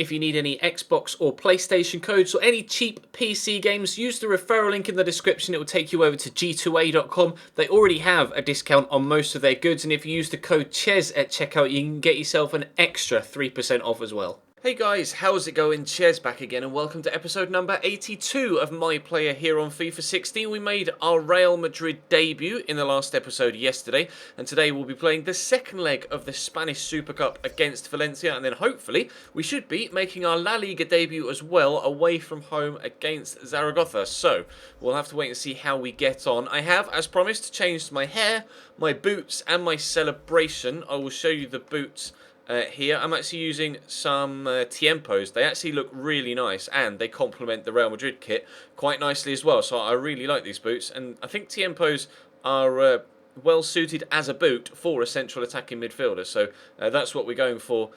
If you need any Xbox or PlayStation codes or any cheap PC games, use the referral link in the description. It will take you over to g2a.com. They already have a discount on most of their goods, and if you use the code CHES at checkout, you can get yourself an extra 3% off as well. Hey guys, how's it going? Ches back again, and welcome to episode number 82 of My Player here on FIFA 16. We made our Real Madrid debut in the last episode yesterday, and today we'll be playing the second leg of the Spanish Super Cup against Valencia, and then hopefully we should be making our La Liga debut as well away from home against Zaragoza. So we'll have to wait and see how we get on. I have, as promised, changed my hair, my boots and my celebration. I will show you the boots here. I'm actually using some Tiempos. They actually look really nice and they complement the Real Madrid kit quite nicely as well. So I really like these boots, and I think Tiempos are well suited as a boot for a central attacking midfielder. So that's what we're going for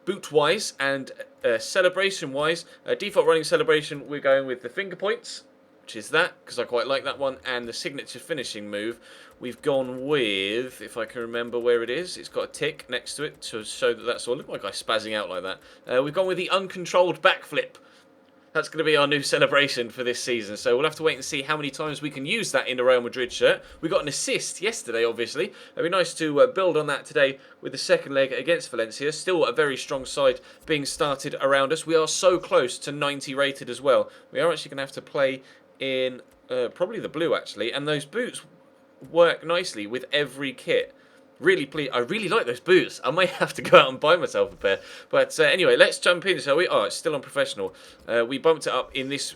boot-wise, and celebration-wise. Default running celebration, we're going with the finger points, which is that, because I quite like that one, and the signature finishing move, we've gone with, if I can remember where it is, it's got a tick next to it to show that that's all. Look like I'm spazzing out like that. We've gone with the uncontrolled backflip. That's going to be our new celebration for this season, so we'll have to wait and see how many times we can use that in a Real Madrid shirt. We got an assist yesterday, obviously. It'd be nice to build on that today with the second leg against Valencia. Still a very strong side being started around us. We are so close to 90 rated as well. We are actually going to have to play in probably the blue, actually, and those boots work nicely with every kit. Really pleased. I really like those boots. I might have to go out and buy myself a pair. But anyway, let's jump in, shall we? Oh, it's still on professional. We bumped it up in this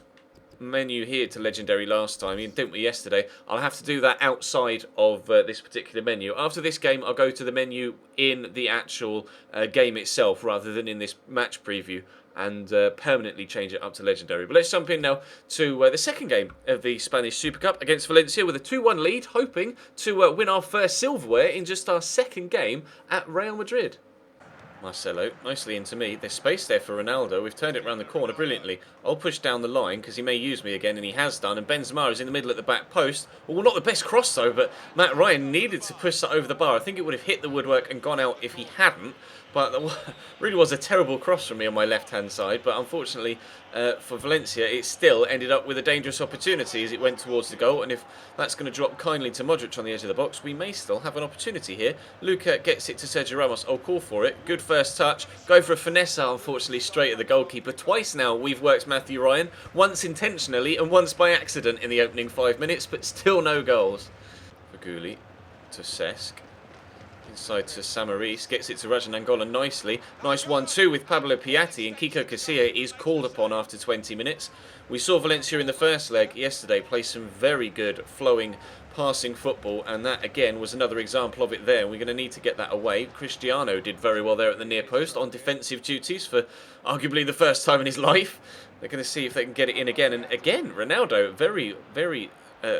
menu here to legendary last time, didn't we, yesterday? I'll have to do that outside of this particular menu. After this game, I'll go to the menu in the actual game itself rather than in this match preview, and permanently change it up to legendary. But let's jump in now to the second game of the Spanish Super Cup against Valencia with a 2-1 lead, hoping to win our first silverware in just our second game at Real Madrid. Marcelo, nicely into me. There's space there for Ronaldo. We've turned it around the corner brilliantly. I'll push down the line because he may use me again, and he has done. And Benzema is in the middle at the back post. Well, not the best cross though, but Matt Ryan needed to push that over the bar. I think it would have hit the woodwork and gone out if he hadn't. But that really was a terrible cross from me on my left-hand side. But unfortunately for Valencia, it still ended up with a dangerous opportunity as it went towards the goal. And if that's going to drop kindly to Modric on the edge of the box, we may still have an opportunity here. Luca gets it to Sergio Ramos. I'll call for it. Good first touch. Go for a finesse, unfortunately, straight at the goalkeeper. Twice now we've worked Matthew Ryan. Once intentionally and once by accident in the opening 5 minutes, but still no goals. Faguli to Cesc. Inside to Samaris, gets it to Rajan Angola nicely. Nice 1-2 with Pablo Piatti, and Kiko Casilla is called upon after 20 minutes. We saw Valencia in the first leg yesterday play some very good flowing passing football, and that again was another example of it there. We're going to need to get that away. Cristiano did very well there at the near post on defensive duties for arguably the first time in his life. They're going to see if they can get it in again, and again Ronaldo very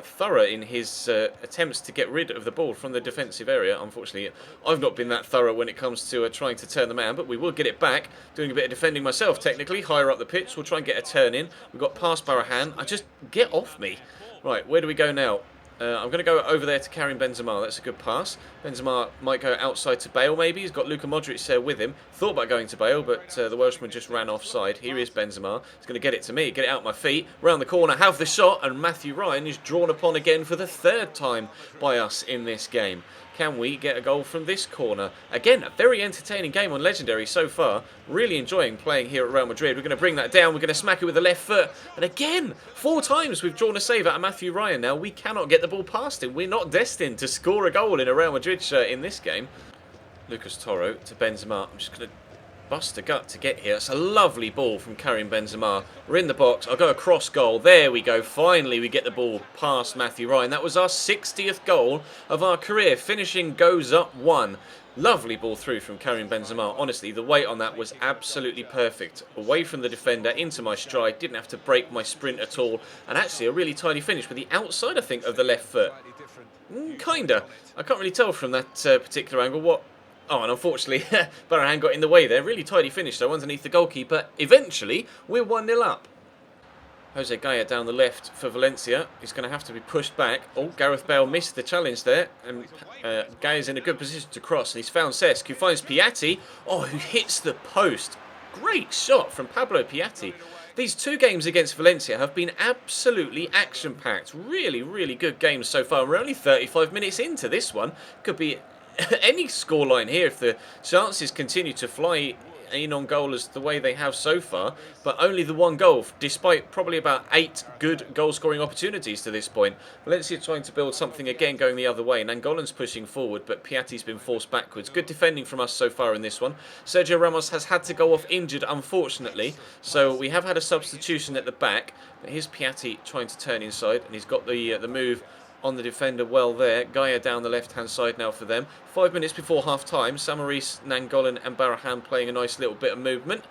thorough in his attempts to get rid of the ball from the defensive area. Unfortunately, I've not been that thorough when it comes to trying to turn the man, but we will get it back. Doing a bit of defending myself, technically, higher up the pitch. We'll try and get a turn in. We've got pass Barahan. Just get off me. Right, where do we go now? I'm going to go over there to Karim Benzema. That's a good pass. Benzema might go outside to Bale, maybe. He's got Luka Modric there with him. Thought about going to Bale, but the Welshman just ran offside. Here is Benzema. He's going to get it to me, get it out my feet. Round the corner, have the shot, and Matthew Ryan is drawn upon again for the third time by us in this game. Can we get a goal from this corner? Again, a very entertaining game on Legendary so far. Really enjoying playing here at Real Madrid. We're going to bring that down. We're going to smack it with the left foot. And again, 4 times we've drawn a save out of Matthew Ryan now. We cannot get the ball past him. We're not destined to score a goal in a Real Madrid shirt in this game. Lucas Toro to Benzema. I'm just going to bust a gut to get here. It's a lovely ball from Karim Benzema. We're in the box. I'll go across goal. There we go. Finally, we get the ball past Matthew Ryan. That was our 60th goal of our career. Finishing goes up 1. Lovely ball through from Karim Benzema. Honestly, the weight on that was absolutely perfect. Away from the defender, into my stride. Didn't have to break my sprint at all. And actually, a really tidy finish with the outside, I think, of the left foot. Kinda. I can't really tell from that particular angle what. Oh, and unfortunately, Barahan got in the way there. Really tidy finish, though, underneath the goalkeeper. Eventually, we're 1-0 up. Jose Gaya down the left for Valencia. He's going to have to be pushed back. Oh, Gareth Bale missed the challenge there. And Gaya's in a good position to cross. And he's found Cesc, who finds Piatti. Oh, who hits the post. Great shot from Pablo Piatti. These two games against Valencia have been absolutely action-packed. Really, really good games so far. We're only 35 minutes into this one. Could be any scoreline here if the chances continue to fly in on goal as the way they have so far, but only the one goal, despite probably about 8 good goal-scoring opportunities to this point. Valencia trying to build something again going the other way. Nangolan's pushing forward, but Piatti's been forced backwards. Good defending from us so far in this one. Sergio Ramos has had to go off injured, unfortunately, so we have had a substitution at the back. But here's Piatti trying to turn inside, and he's got the move on the defender well there. Gaia down the left-hand side now for them. 5 minutes before half-time. Samaris, Nangolan and Barahan playing a nice little bit of movement.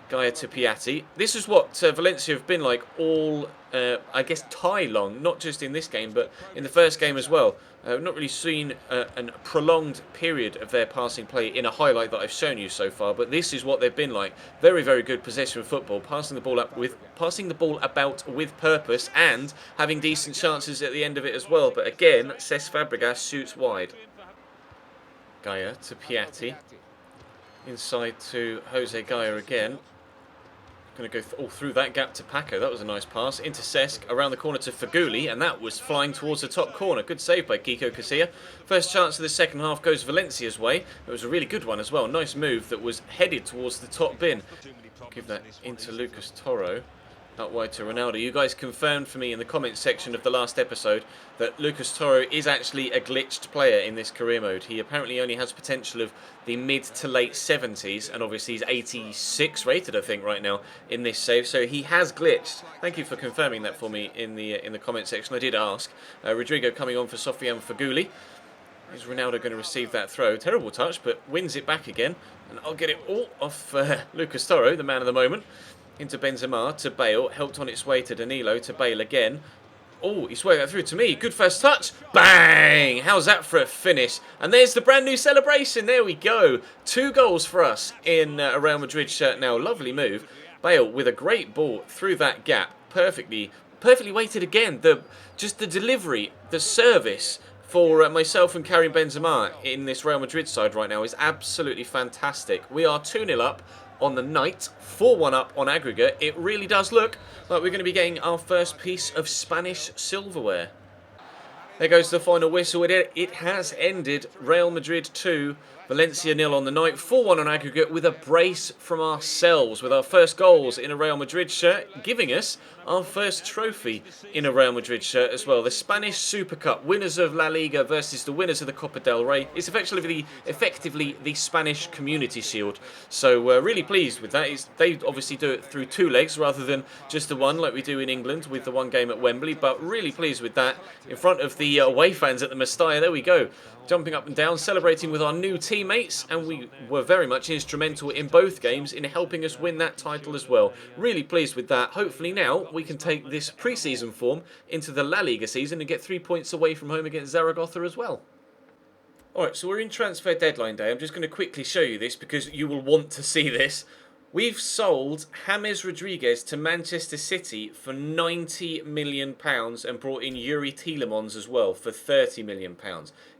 Gaia to Piatti. This is what Valencia have been like all, I guess, tie long. Not just in this game, but in the first game as well. I've not really seen a prolonged period of their passing play in a highlight that I've shown you so far, but this is what they've been like. Very, very good possession of football, passing the ball about with purpose and having decent chances at the end of it as well. But again, Cesc Fabregas shoots wide. Gaia to Piatti. Inside to Jose Gaia again. Going to go all through that gap to Paco. That was a nice pass. Into Cesc, around the corner to Faguli, and that was flying towards the top corner. Good save by Kiko Casilla. First chance of the second half goes Valencia's way. It was a really good one as well. Nice move that was headed towards the top bin. Give that into Lucas Toro. Out wide to Ronaldo. You guys confirmed for me in the comments section of the last episode that Lucas Toro is actually a glitched player in this career mode. He apparently only has potential of the mid to late 70s, and obviously he's 86 rated, I think, right now in this save. So he has glitched. Thank you for confirming that for me in the comment section. I did ask. Rodrigo coming on for Sofiane Faguli. Is Ronaldo going to receive that throw? Terrible touch, but wins it back again. And I'll get it all off Lucas Toro, the man of the moment. Into Benzema, to Bale, helped on its way to Danilo, to Bale again. Oh, he's swung that through to me. Good first touch. Bang! How's that for a finish? And there's the brand new celebration. There we go. 2 goals for us in a Real Madrid shirt now. Lovely move. Bale with a great ball through that gap. Perfectly weighted again. Just the delivery, the service for myself and Karim Benzema in this Real Madrid side right now is absolutely fantastic. We are 2-0 up on the night, 4-1 up on aggregate. It really does look like we're going to be getting our first piece of Spanish silverware. There goes the final whistle. It has ended. Real Madrid 2, Valencia 0 on the night. 4-1 on aggregate with a brace from ourselves with our first goals in a Real Madrid shirt, giving us our first trophy in a Real Madrid shirt as well. The Spanish Super Cup, winners of La Liga versus the winners of the Copa del Rey. It's effectively the Spanish Community Shield. So really pleased with that. They obviously do it through 2 legs rather than just the one like we do in England with the 1 game at Wembley. But really pleased with that in front of the away fans at the Mestalla. There we go. Jumping up and down, celebrating with our new teammates, and we were very much instrumental in both games in helping us win that title as well. Really pleased with that. Hopefully now we can take this pre-season form into the La Liga season and get 3 points away from home against Zaragoza as well. Alright, so we're in transfer deadline day. I'm just going to quickly show you this because you will want to see this. We've sold James Rodriguez to Manchester City for £90 million and brought in Yuri Tielemans as well for £30 million.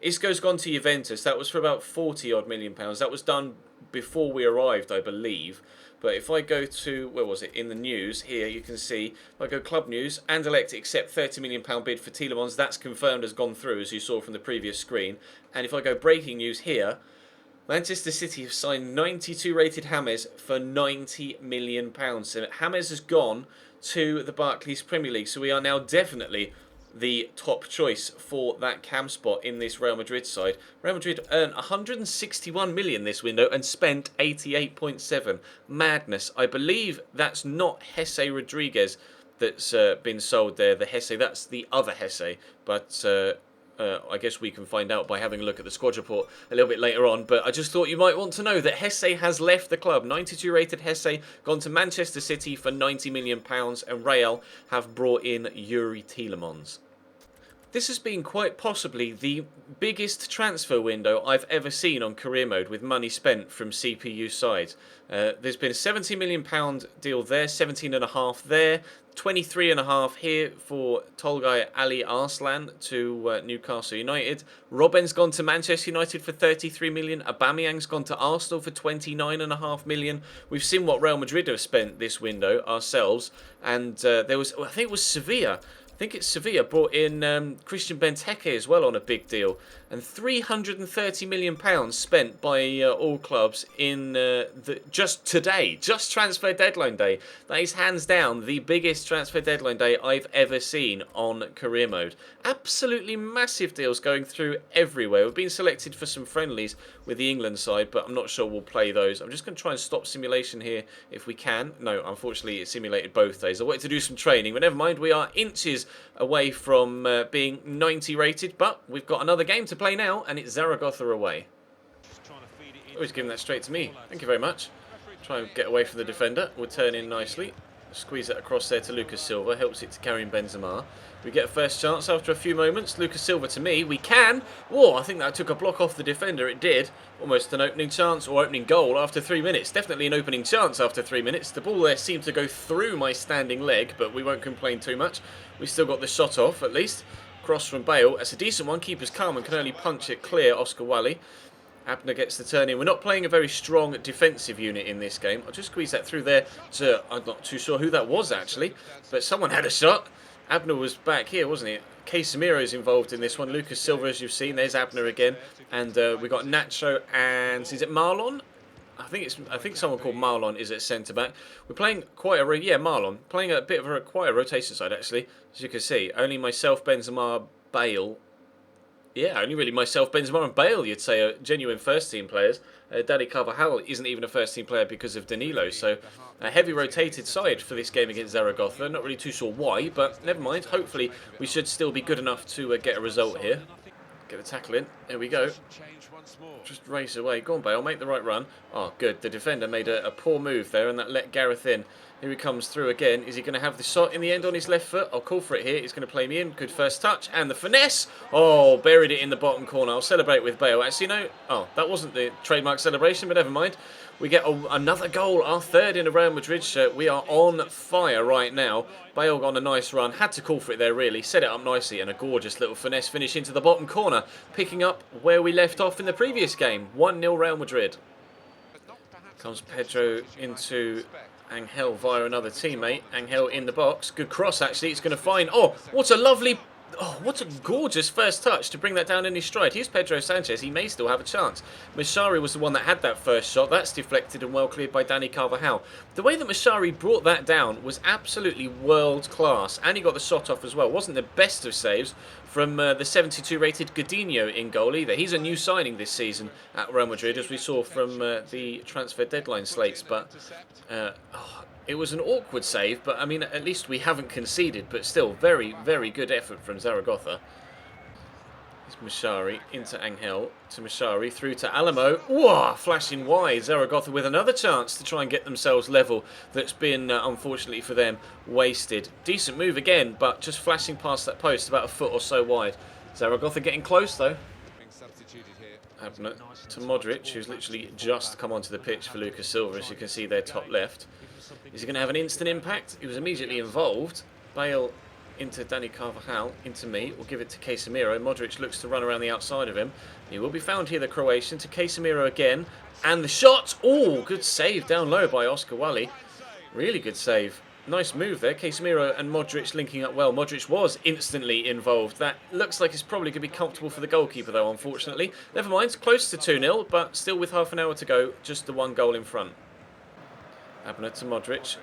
Isco's gone to Juventus. That was for about £40 million. That was done before we arrived, I believe. But if I go to, where was it, in the news, here you can see, if I go club news, Anderlecht accept £30 million bid for Tielemans. That's confirmed, has gone through, as you saw from the previous screen. And if I go breaking news here, Manchester City have signed 92 rated James for £90 million. So James has gone to the Barclays Premier League. So we are now definitely the top choice for that cam spot in this Real Madrid side. Real Madrid earned 161 million this window and spent 88.7. Madness. I believe that's not Jesse Rodriguez that's been sold there. The Jesse, that's the other Jesse. But I guess we can find out by having a look at the squad report a little bit later on. But I just thought you might want to know that Jesse has left the club. 92 rated Jesse, gone to Manchester City for £90 million, and Real have brought in Yuri Tielemans. This has been quite possibly the biggest transfer window I've ever seen on career mode with money spent from CPU side. There's been a £70 million deal there, 17.5 there, 23.5 here for Tolgay Ali Arslan to Newcastle United. Robben's gone to Manchester United for 33 million. Aubameyang's gone to Arsenal for 29.5 million. We've seen what Real Madrid have spent this window ourselves, and there was, I think it was Sevilla. I think it's Sevilla brought in Christian Benteke as well on a big deal. And £330 million spent by all clubs in just today, just transfer deadline day. That is hands down the biggest transfer deadline day I've ever seen on career mode. Absolutely massive deals going through everywhere. We've been selected for some friendlies with the England side, but I'm not sure we'll play those. I'm just going to try and stop simulation here if we can. No, unfortunately it simulated both days. I wanted to do some training, but never mind. We are inches away from being 90 rated, but we've got another game to play now, and it's Zaragoza away. Oh, he's giving that straight to me. Thank you very much. Try and get away from the defender. We'll turn in nicely. Squeeze it across there to Lucas Silva. Helps it to Karim Benzema. We get a first chance after a few moments. Lucas Silva to me. We can. Whoa, I think that took a block off the defender. It did. Almost an opening chance or opening goal after 3 minutes. Definitely an opening chance after 3 minutes. The ball there seemed to go through my standing leg, but we won't complain too much. We still got the shot off at least. Cross from Bale. That's a decent one. Keeper's calm and can only punch it clear. Oscar Wally. Abner gets the turn in. We're not playing a very strong defensive unit in this game. I'll just squeeze that through there to, I'm not too sure who that was actually, but someone had a shot. Abner was back here, wasn't he? Casemiro's involved in this one. Lucas Silva, as you've seen, there's Abner again. And we got Nacho and, is it Marlon? I think someone called Marlon is at centre-back. We're playing quite a, Marlon. Playing a bit of quite a rotation side actually, as you can see. Only myself, Benzema, Bale. Yeah, only really myself, Benzema and Bale, you'd say, are genuine first-team players. Dani Carvajal isn't even a first-team player because of Danilo, so a heavy rotated side for this game against Zaragoza. Not really too sure why, but never mind. Hopefully, we should still be good enough to get a result here. Get the tackle in. There we go. Just race away. Go on, Bale. Make the right run. Oh, good. The defender made a poor move there, and that let Gareth in. Here he comes through again. Is he going to have the shot in the end on his left foot? I'll call for it here. He's going to play me in. Good first touch. And the finesse. Oh, buried it in the bottom corner. I'll celebrate with Bale. Actually, no. Oh, that wasn't the trademark celebration, but never mind. We get another goal, our third in a Real Madrid shirt. We are on fire right now. Bale on a nice run. Had to call for it there, really. Set it up nicely, and a gorgeous little finesse finish into the bottom corner. Picking up where we left off in the previous game. 1-0 Real Madrid. Comes Pedro into Angel via another teammate. Angel in the box. Good cross, actually. It's going to find... Oh, what a lovely... Oh, what a gorgeous first touch to bring that down in his stride. Here's Pedro Sanchez. He may still have a chance. Mashari was the one that had that first shot. That's deflected and well cleared by Dani Carvajal. The way that Mashari brought that down was absolutely world class. And he got the shot off as well. Wasn't the best of saves from the 72 rated Godinho in goal either. He's a new signing this season at Real Madrid, as we saw from the transfer deadline slates. But... it was an awkward save, but I mean, at least we haven't conceded, but still, very, very good effort from Zaragoza. It's Mashari into Angel, to Mashari, through to Alamo. Whoa, flashing wide. Zaragoza with another chance to try and get themselves level that's been, unfortunately for them, wasted. Decent move again, but just flashing past that post about a foot or so wide. Zaragoza getting close, though. Abner to Modric, who's literally just come onto the pitch for Lucas Silva, as you can see there, top left. Is he going to have an instant impact? He was immediately involved. Bale into Dani Carvajal, into me. We'll give it to Casemiro. Modric looks to run around the outside of him. He will be found here, the Croatian, to Casemiro again. And the shot! Oh, good save down low by Oscar Wally. Really good save. Nice move there. Casemiro and Modric linking up well. Modric was instantly involved. That looks like it's probably going to be comfortable for the goalkeeper, though, unfortunately. Never mind. Close to 2-0, but still with half an hour to go. Just the one goal in front. Abner to Modric.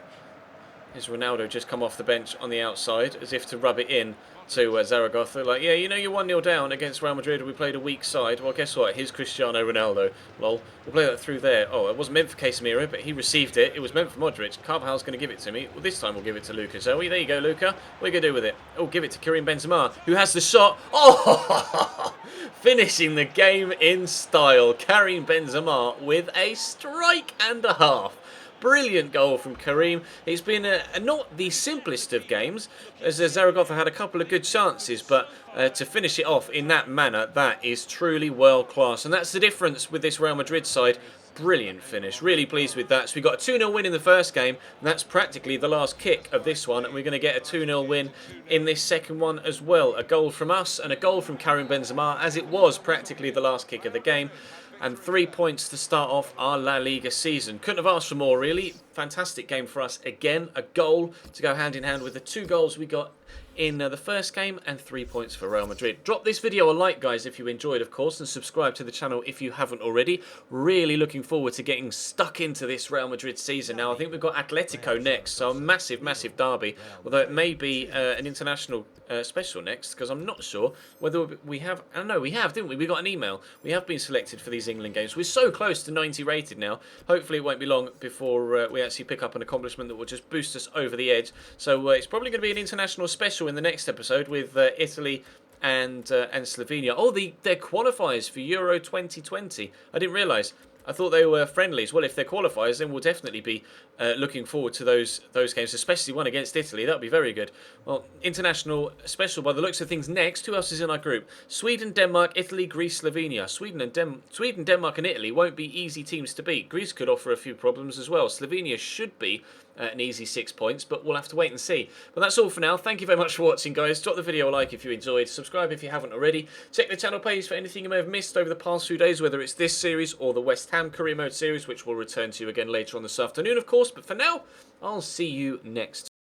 Here's Ronaldo just come off the bench on the outside, as if to rub it in to Zaragoza. Like, yeah, you know you're 1-0 down against Real Madrid. We played a weak side. Well, guess what? Here's Cristiano Ronaldo. Lol. We'll play that through there. Oh, it wasn't meant for Casemiro, but he received it. It was meant for Modric. Carvajal's going to give it to me. Well, this time we'll give it to Luca. So, there you go, Luca. What are you going to do with it? Oh, give it to Karim Benzema, who has the shot. Oh! Finishing the game in style. Karim Benzema with a strike and a half. brilliant goal from Karim. It's been not the simplest of games, as Zaragoza had a couple of good chances, but to finish it off in that manner, that is truly world class. And that's the difference with this Real Madrid side. Brilliant finish, really pleased with that. So we got a 2-0 win in the first game, and that's practically the last kick of this one, and we're going to get a 2-0 win in this second one as well. A goal from us and a goal from Karim Benzema, as it was practically the last kick of the game. And 3 points to start off our La Liga season. Couldn't have asked for more, really. Fantastic game for us again. A goal to go hand in hand with the 2 goals we got in the first game, and 3 points for Real Madrid. Drop this video a like, guys, if you enjoyed, of course, and subscribe to the channel if you haven't already. Really looking forward to getting stuck into this Real Madrid season now. I think we've got Atletico next, so a massive, massive derby, although it may be an international special next, because I'm not sure whether we have... I don't know, we have, didn't we? We got an email. We have been selected for these England games. We're so close to 90 rated now. Hopefully it won't be long before we actually pick up an accomplishment that will just boost us over the edge. So it's probably going to be an international special in the next episode with Italy and Slovenia. Oh, they're qualifiers for Euro 2020. I didn't realise. I thought they were friendlies. Well, if they're qualifiers, then we'll definitely be looking forward to those games, especially one against Italy. That would be very good. Well, international special by the looks of things next. Who else is in our group? Sweden, Denmark, Italy, Greece, Slovenia. Sweden, Denmark and Italy won't be easy teams to beat. Greece could offer a few problems as well. Slovenia should be an easy 6 points, but we'll have to wait and see. But that's all for now. Thank you very much for watching, guys. Drop the video a like if you enjoyed. Subscribe if you haven't already. Check the channel page for anything you may have missed over the past few days, whether it's this series or the West Ham Career Mode series, which we'll return to again later on this afternoon, of course. But for now, I'll see you next time.